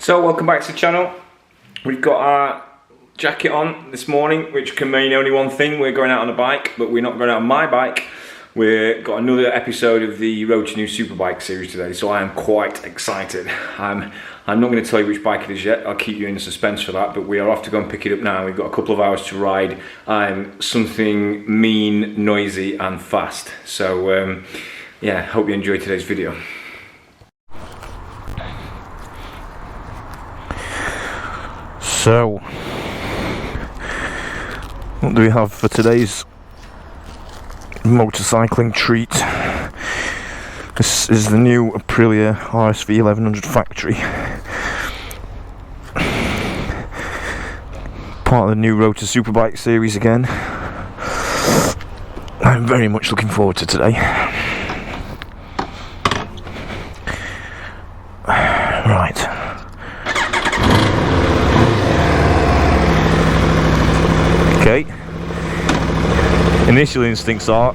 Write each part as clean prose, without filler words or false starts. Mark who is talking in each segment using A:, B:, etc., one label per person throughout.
A: So welcome back to the channel. We've got our jacket on this morning, which can mean only one thing: we're going out on a bike, but we're not going out on my bike. We've got another episode of the Road to New Superbike series today, so I am quite excited. I'm not going to tell you which bike it is yet. I'll keep you in suspense for that, but we are off to go and pick it up now. We've got a couple of hours to ride. Something mean, noisy and fast. So yeah, hope you enjoy today's video.
B: So, what do we have for today's motorcycling treat? This is the new Aprilia RSV4 factory. Part of the new Road to Superbike series again. I'm very much looking forward to today. Right. Okay. Initial instincts are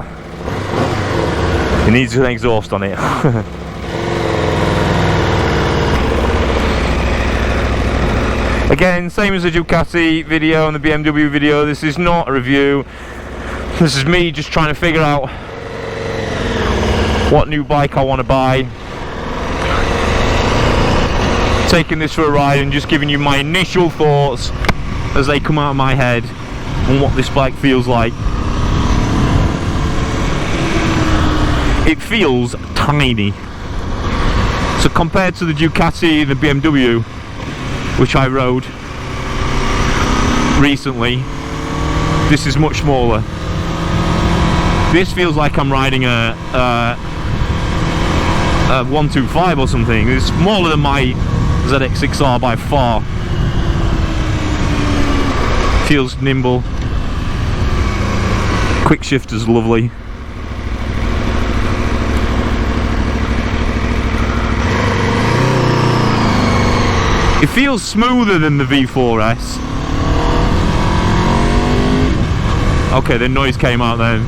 B: it needs an exhaust on it. Again, same as the Ducati video and the BMW video, this is not a review. This is me just trying to figure out what new bike I want to buy. Taking this for a ride and just giving you my initial thoughts as they come out of my head on what this bike feels like. It feels tiny. So compared to the Ducati, the BMW, which I rode recently, this is much smaller. This feels like I'm riding a 125 or something. It's smaller than my ZX6R by far. Feels nimble. Quick shifter's lovely. It feels smoother than the V4S. Okay, the noise came out then.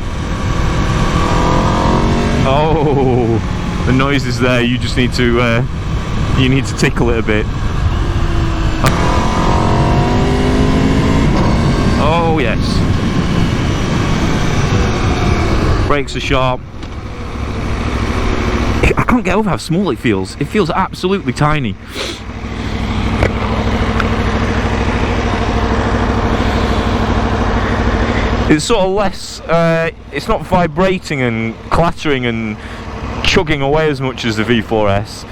B: Oh, the noise is there. You just need to tickle it a bit. Oh yes. Brakes are sharp. I can't get over how small it feels. It feels absolutely tiny. It's sort of less, it's not vibrating and clattering and chugging away as much as the V4S.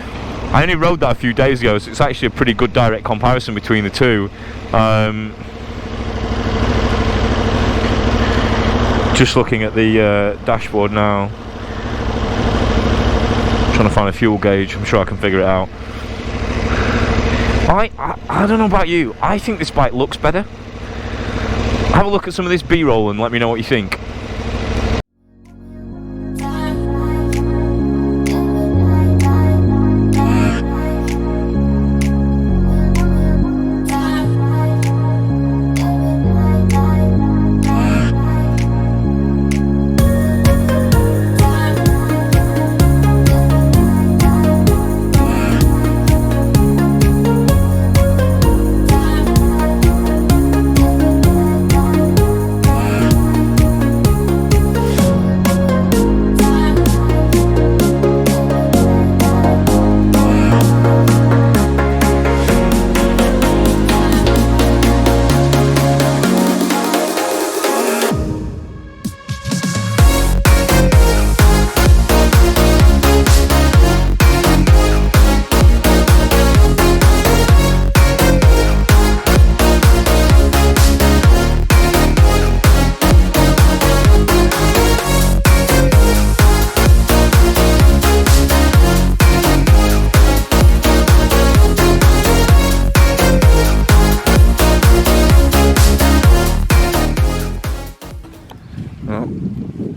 B: I only rode that a few days ago, so it's actually a pretty good direct comparison between the two. Just looking at the dashboard now, trying to find a fuel gauge. I'm sure I can figure it out. I don't know about you, I think this bike looks better. Have a look at some of this B-roll and let me know what you think.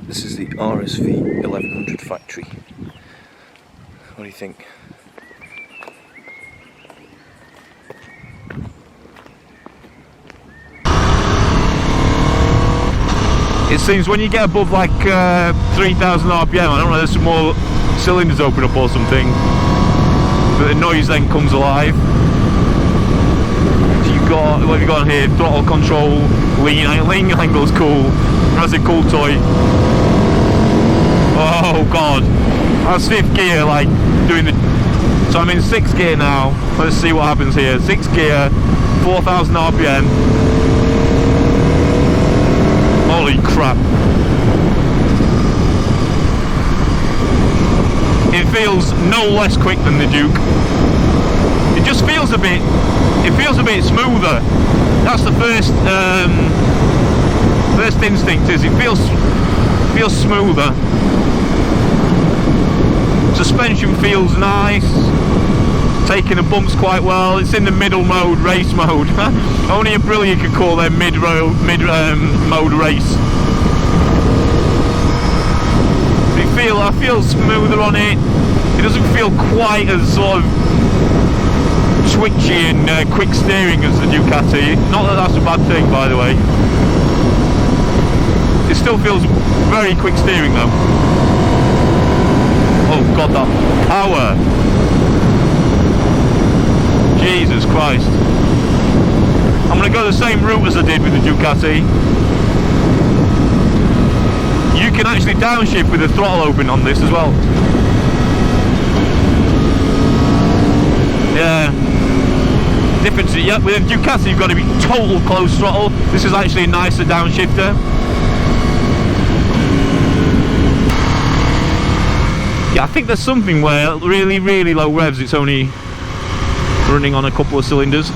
B: This is the RSV4 factory. What do you think? It seems when you get above like 3,000 RPM, I don't know, there's some more cylinders open up or something, but the noise then comes alive. got, what have you got on here? Throttle control, lean angle's cool. That's a cool toy. Oh god, that's 5th gear, like doing the. So I'm in 6th gear now. Let's see what happens here. 6th gear, 4,000 RPM. Holy crap! It feels no less quick than the Duke. It just feels a bit. It feels a bit smoother. That's the first instinct. Is it feels smoother. Suspension feels nice. Taking the bumps quite well. It's in the middle mode, race mode. Only Aprilia could call their mid mode race. I feel smoother on it. It doesn't feel quite as sort of twitchy and quick steering as the Ducati. Not that that's a bad thing, by the way. It still feels very quick steering though. Oh god, that power! Jesus Christ. I'm going to go the same route as I did with the Ducati. You can actually downshift with the throttle open on this as well. Yeah. Difference, yeah, with a Ducati you've got to be total close throttle. This is actually a nicer downshifter. Yeah, I think there's something where really, really low revs it's only running on a couple of cylinders.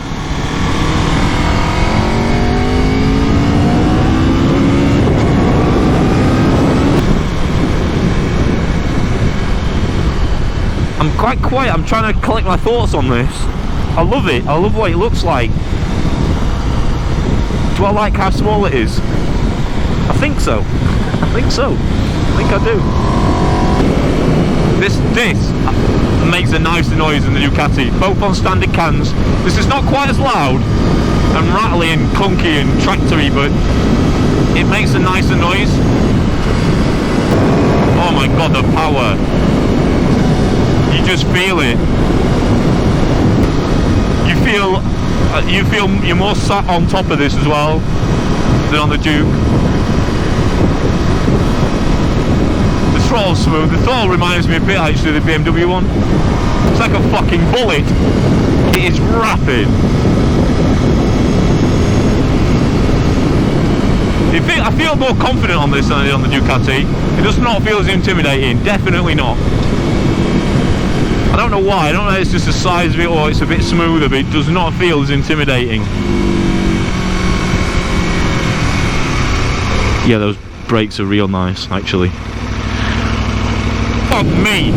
B: I'm quite quiet, I'm trying to collect my thoughts on this. I love it, I love what it looks like. Do I like how small it is? I think so. I think so. I think I do. This makes a nicer noise than the Ducati, both on standard cans. This is not quite as loud and rattly and clunky and tractory, but it makes a nicer noise. Oh my god, the power. You just feel it. You feel you're more sat on top of this as well than on the Duke. The throttle's smooth. The throttle reminds me a bit actually of the BMW one. It's like a fucking bullet. It is rapid. I feel more confident on this than I did on the Ducati. It does not feel as intimidating. Definitely not. I don't know why. I don't know if it's just the size of it or it's a bit smoother, but it does not feel as intimidating. Yeah, those brakes are real nice, actually. Fuck me!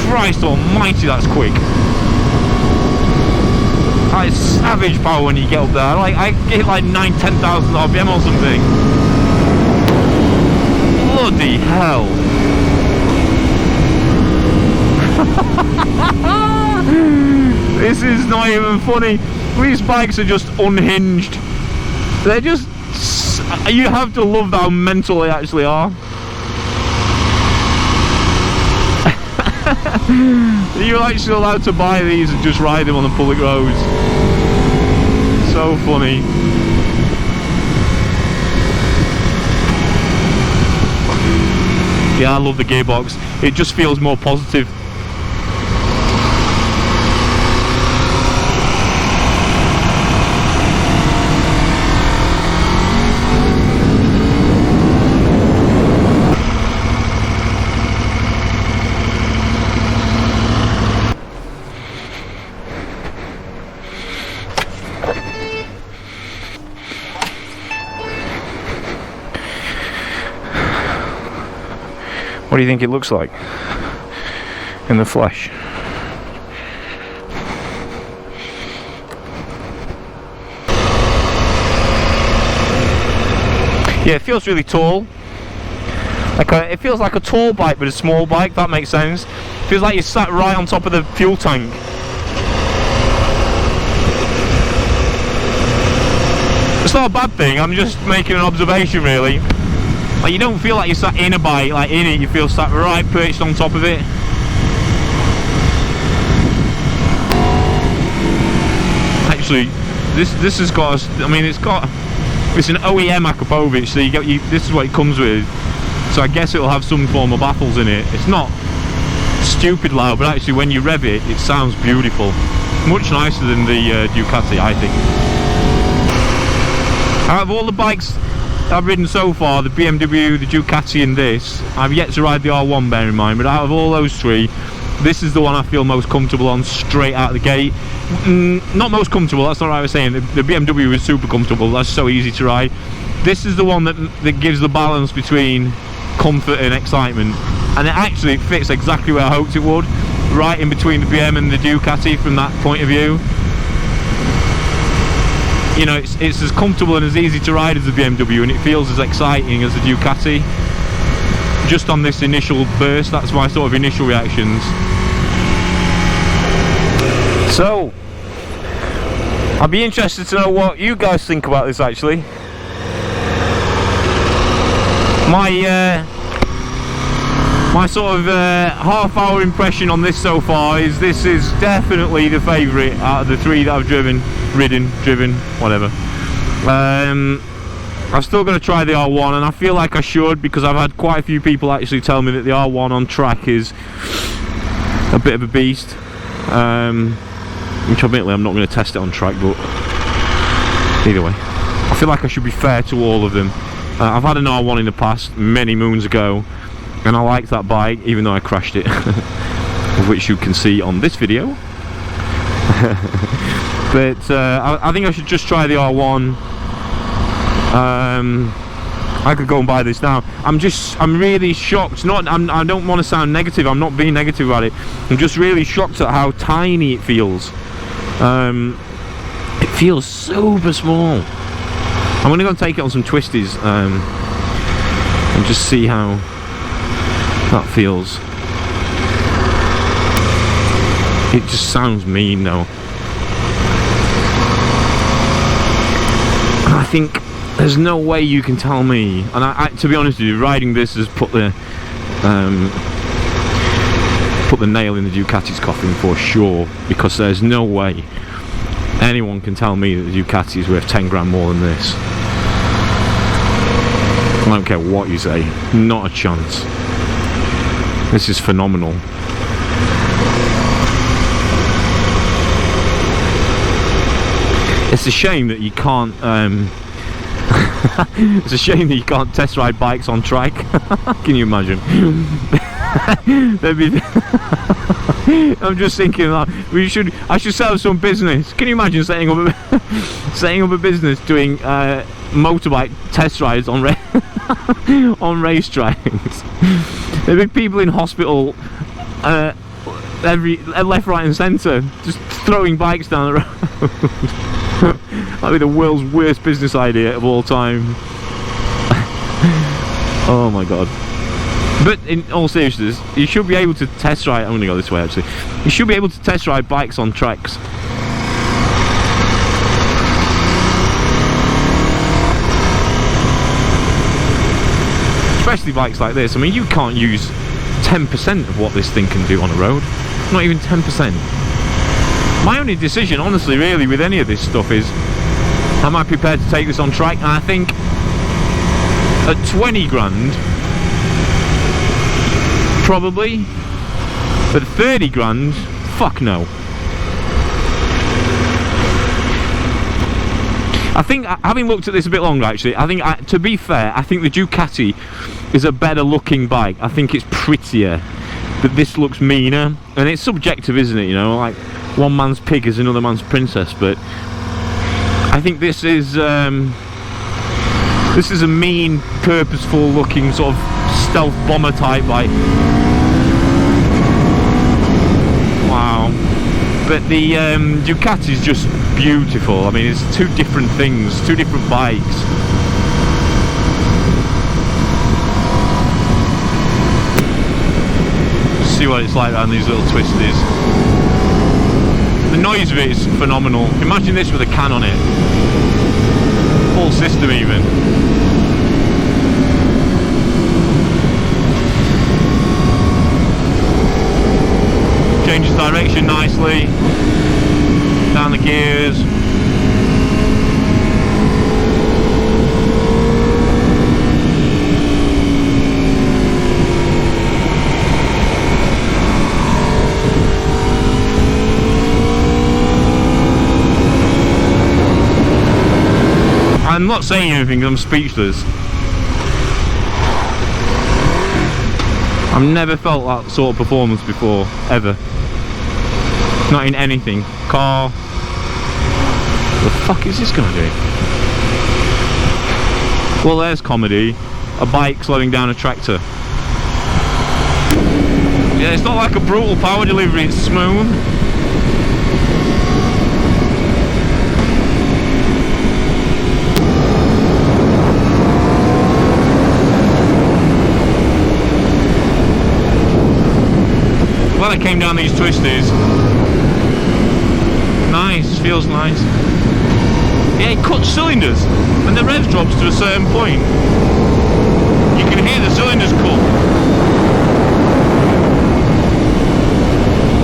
B: Christ almighty, that's quick. That is savage power when you get up there. I get like 9,000-10,000 RPM or something. Bloody hell. This is not even funny. These bikes are just unhinged. They're just... You have to love how mental they actually are. You're actually allowed to buy these and just ride them on the public roads. So funny. Yeah, I love the gearbox. It just feels more positive. What do you think it looks like in the flesh? Yeah, it feels really tall. It feels like a tall bike but a small bike, that makes sense. It feels like you sat right on top of the fuel tank. It's not a bad thing, I'm just making an observation really. Like, you don't feel like you're sat in a bike, like in it, you feel sat right perched on top of it. actually, this has got, I mean, it's an OEM Akrapovic, so this is what it comes with. So I guess it'll have some form of baffles in it. It's not stupid loud, but actually when you rev it, it sounds beautiful. Much nicer than the Ducati, I think. Out of all the bikes I've ridden so far, the BMW, the Ducati and this, I've yet to ride the R1, bear in mind, but out of all those three, this is the one I feel most comfortable on straight out of the gate. Not most comfortable, that's not what I was saying. The BMW is super comfortable, that's so easy to ride. This is the one that gives the balance between comfort and excitement, and it actually fits exactly where I hoped it would, right in between the BM and the Ducati from that point of view. You know, it's as comfortable and as easy to ride as the BMW, and it feels as exciting as the Ducati. Just on this initial burst, that's my sort of initial reactions. So, I'd be interested to know what you guys think about this actually. My sort of half-hour impression on this so far is this is definitely the favourite out of the three that I've driven, whatever. I've still got to try the R1, and I feel like I should, because I've had quite a few people actually tell me that the R1 on track is a bit of a beast. Which admittedly I'm not going to test it on track, but either way, I feel like I should be fair to all of them. I've had an R1 in the past, many moons ago, and I liked that bike, even though I crashed it, which you can see on this video. But I think I should just try the R1. I could go and buy this now. I'm really shocked. I don't want to sound negative. I'm not being negative about it. I'm just really shocked at how tiny it feels. It feels super small. I'm gonna go and take it on some twisties and just see how that feels. It just sounds mean though. I think there's no way you can tell me, and I to be honest with you, riding this has put the nail in the Ducati's coffin for sure, because there's no way anyone can tell me that the Ducati is worth 10 grand more than this. I don't care what you say, not a chance. This is phenomenal. It's a shame that you can't it's a shame that you can't test ride bikes on track. Can you imagine? I'm just thinking that I should set up some business. Can you imagine setting up a business doing motorbike test rides on on racetracks? There'd be people in hospital left, right and centre, just throwing bikes down the road. That'd be the world's worst business idea of all time. Oh my god. But in all seriousness, you should be able to test ride. I'm going to go this way actually. You should be able to test ride bikes on tracks. Especially bikes like this. I mean, you can't use 10% of what this thing can do on a road. Not even 10%. My only decision, honestly, really, with any of this stuff is, am I prepared to take this on track? And I think at 20 grand, probably. At 30 grand, fuck no. I think, having looked at this a bit longer actually, I think, to be fair, I think the Ducati is a better looking bike. I think it's prettier, but this looks meaner. And it's subjective, isn't it, you know, like one man's pig is another man's princess, but I think this is a mean, purposeful looking sort of stealth bomber type bike. Wow. But the Ducati is just beautiful. I mean, it's two different things, two different bikes. See what it's like around these little twisties. The noise of it is phenomenal. Imagine this with a can on it. Full system even. Changes direction nicely. Down the gears. not saying anything because I'm speechless. I've never felt that sort of performance before, ever. Not in anything. Car. The fuck is this gonna do? Well, there's comedy. A bike slowing down a tractor. Yeah, it's not like a brutal power delivery, it's smooth. Well, I came down these twisters. Nice, feels nice. Yeah, it cuts cylinders. When the revs drops to a certain point, you can hear the cylinders cut.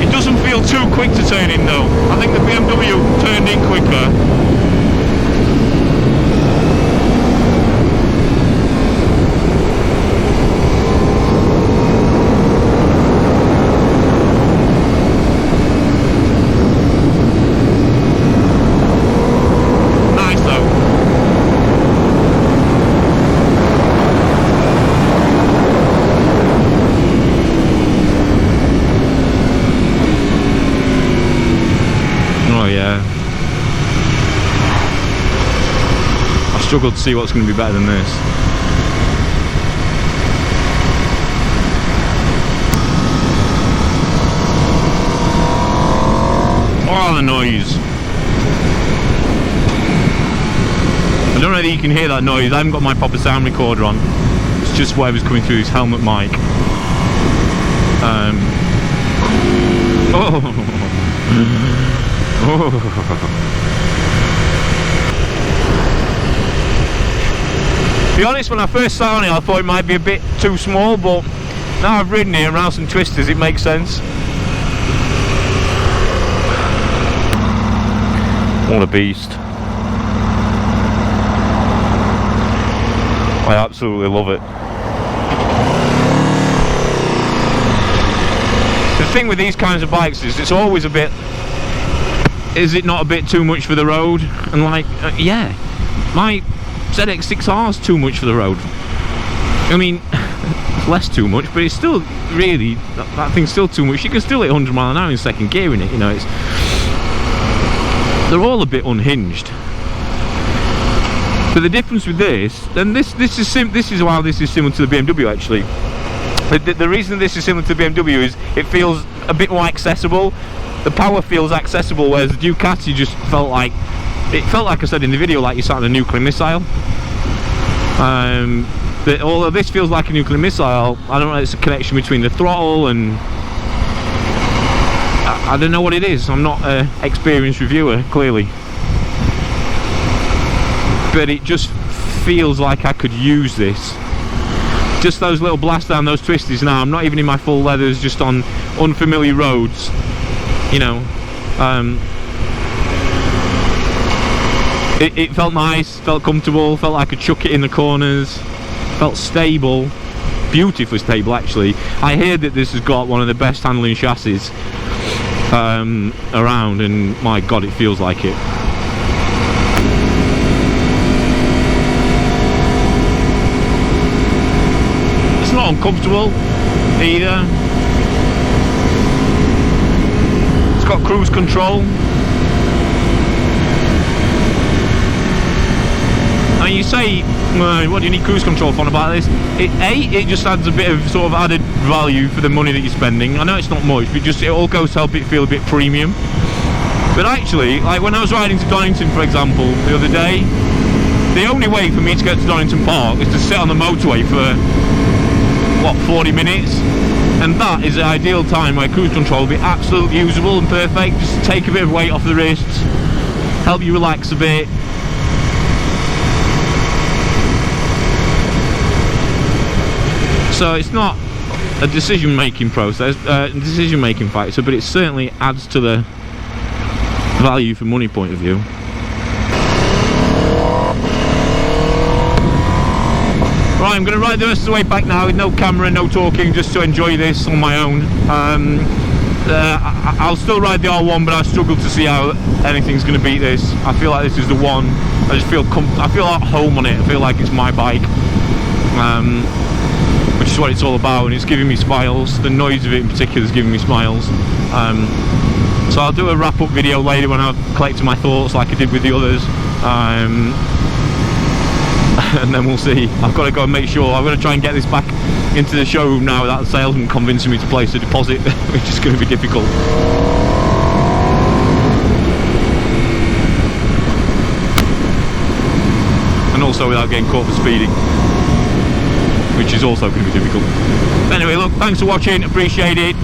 B: It doesn't feel too quick to turn in though. I think the BMW turned in quicker. Struggle to see what's going to be better than this. Oh, the noise. I don't know whether you can hear that noise. I haven't got my proper sound recorder on. It's just whatever's coming through this helmet mic. Oh. To be honest, when I first sat on it I thought it might be a bit too small, but now I've ridden it around some twisters it makes sense. What a beast. I absolutely love it. The thing with these kinds of bikes is it's always a bit, is it not a bit too much for the road? And like, yeah, my ZX6R is too much for the road. I mean, less too much, but it's still really, that thing's still too much. You can still hit 100 mile an hour in second gear in it, you know. It's, they're all a bit unhinged. But the difference with this, and this is why this is similar to the BMW actually. The reason this is similar to the BMW is it feels a bit more accessible. The power feels accessible, whereas the Ducati just felt like, it felt like I said in the video, like you sat on a nuclear missile. But although this feels like a nuclear missile, I don't know if it's a connection between the throttle and I don't know what it is. I'm not an experienced reviewer, clearly. But it just feels like I could use this. Just those little blasts down those twisties now. I'm not even in my full leathers, just on unfamiliar roads. You know, it felt nice, felt comfortable, felt like I could chuck it in the corners, felt stable, beautifully stable actually. I hear that this has got one of the best handling chassis around, and my god, it feels like it. It's not uncomfortable either. It's got cruise control. And you say, what do you need cruise control for about this? It just adds a bit of sort of added value for the money that you're spending. I know it's not much, but just it all goes to help it feel a bit premium. But actually, like when I was riding to Donington, for example, the other day, the only way for me to get to Donington-Park is to sit on the motorway for, what, 40 minutes? And that is the ideal time where cruise control will be absolutely usable and perfect. Just take a bit of weight off the wrists, help you relax a bit. So it's not a decision-making process, decision-making factor, but it certainly adds to the value for money point of view. Right, I'm going to ride the rest of the way back now with no camera, no talking, just to enjoy this on my own. I'll still ride the R1, but I struggle to see how anything's going to beat this. I feel like this is the one. I just feel I feel at home on it. I feel like it's my bike, which is what it's all about, and it's giving me smiles. The noise of it in particular is giving me smiles. So I'll do a wrap-up video later when I've collected my thoughts, like I did with the others. And then we'll see. I've got to go and make sure. I'm going to try and get this back into the showroom now without the salesman convincing me to place a deposit, which is going to be difficult. And also without getting caught for speeding, which is also going to be difficult. Anyway, look, thanks for watching, appreciate it.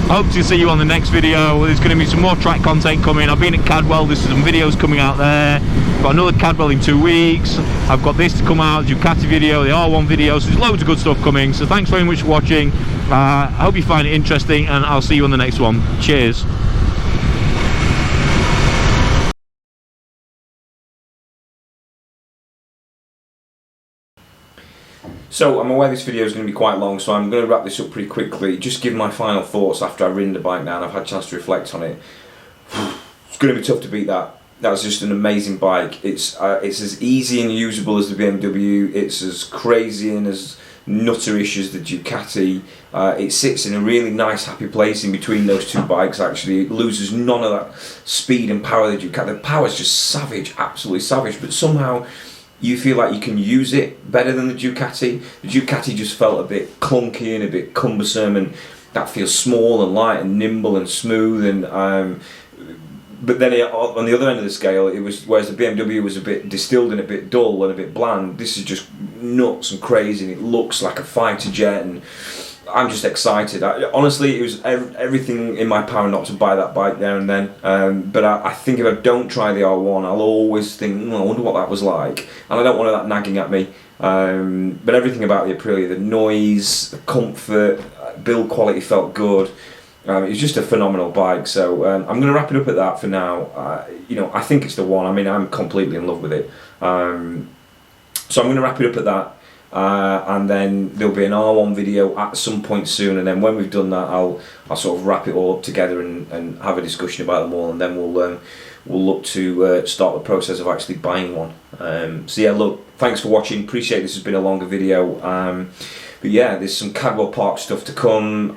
B: Hope to see you on the next video. There's going to be some more track content coming. I've been at Cadwell, there's some videos coming out there. Got another Cadwell in 2 weeks. I've got this to come out, Ducati video, the R1 video, so there's loads of good stuff coming. So thanks very much for watching. I hope you find it interesting, and I'll see you on the next one. Cheers.
A: So I'm aware this video is going to be quite long, so I'm going to wrap this up pretty quickly. Just give my final thoughts after I've ridden the bike now and I've had a chance to reflect on it. It's going to be tough to beat that. That was just an amazing bike. It's as easy and usable as the BMW. It's as crazy and as nutterish as the Ducati. It sits in a really nice, happy place in between those two bikes. Actually, it loses none of that speed and power of the Ducati. The power is just savage, absolutely savage. But somehow you feel like you can use it better than the Ducati. The Ducati just felt a bit clunky and a bit cumbersome, and that feels small and light and nimble and smooth. And but then on the other end of the scale, it was, whereas the BMW was a bit distilled and a bit dull and a bit bland, this is just nuts and crazy, and it looks like a fighter jet, and I'm just excited. Honestly, it was everything in my power not to buy that bike there and then. But I think if I don't try the R1, I'll always think, I wonder what that was like. And I don't want that nagging at me. But everything about the Aprilia, the noise, the comfort, build quality felt good. It was just a phenomenal bike. So I'm going to wrap it up at that for now. You know, I think it's the one. I mean, I'm completely in love with it. So I'm going to wrap it up at that. And then there'll be an R1 video at some point soon, and then when we've done that, I'll sort of wrap it all up together and have a discussion about them all, and then we'll look to start the process of actually buying one. So yeah, look, thanks for watching. Appreciate this has been a longer video. But yeah, there's some cadwell-park stuff to come,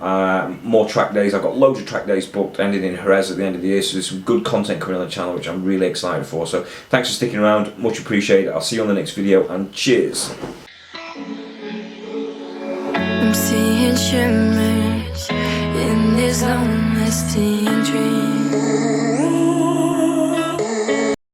A: more track days. I've got loads of track days booked, ending in Jerez at the end of the year, so there's some good content coming on the channel, which I'm really excited for. So thanks for sticking around, much appreciated. I'll see you on the next video, and cheers.
C: I'm seeing shimmers in this long lasting dream.